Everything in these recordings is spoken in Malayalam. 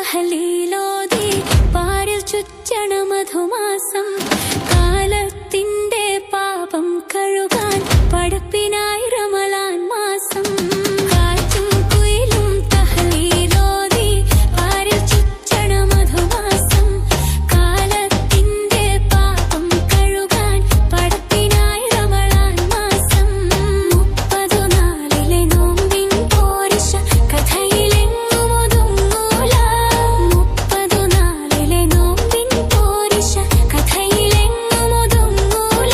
തഹലീലോതി പാരിൽ ചുറ്റണ മധുമാസം കാലത്തിന്റെ പാപം കഴുകാൻ പടപ്പിനായി റമളാൻ മാസം കാറ്റും കുയിലും തഹലീലോതി പാരിൽ ചുറ്റണ മധുമാസം കാലത്തിന്റെ പാപം കഴുകാൻ പടപ്പിനായി റമളാൻ മാസം 30 നാളിലെ നോമ്പിൻ പോരിശ കഥയിലെങ്ങും ഒതുങ്ങൂല 30 നാളിലെ നോമ്പിൻ പോരിശ കഥയിലെങ്ങും ഒതുങ്ങൂല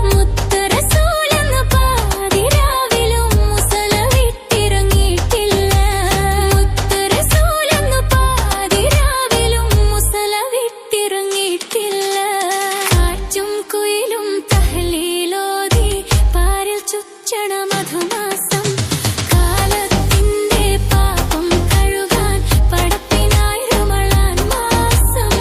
മുത്ത് റസൂലെന്ന പാതിരാവിലും മുസല വിട്ടിറങ്ങിയിട്ടില്ല മുത്ത് റസൂലെന്ന പാതിരാവിലും മുസല വിട്ടിറങ്ങിയിട്ടില്ല കാറ്റും കുയിലും തഹ്ലീലോതി പാരിൽ ചുറ്റണ മധുമാസം കാലത്തിന്റെ പാപം കഴുകാൻ പടപ്പിനായി റമളാൻ മാസം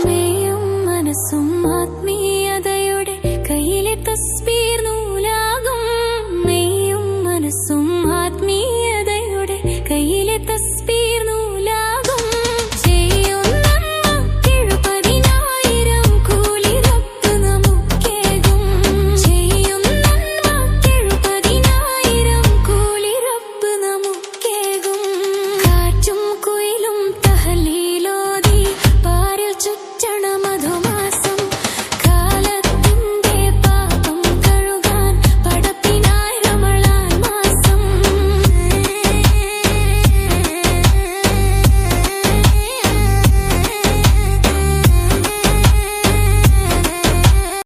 മെയ്യും മനസ്സും ആത്മീയതയുടെ കയ്യിലെ തസ്ബീഹ്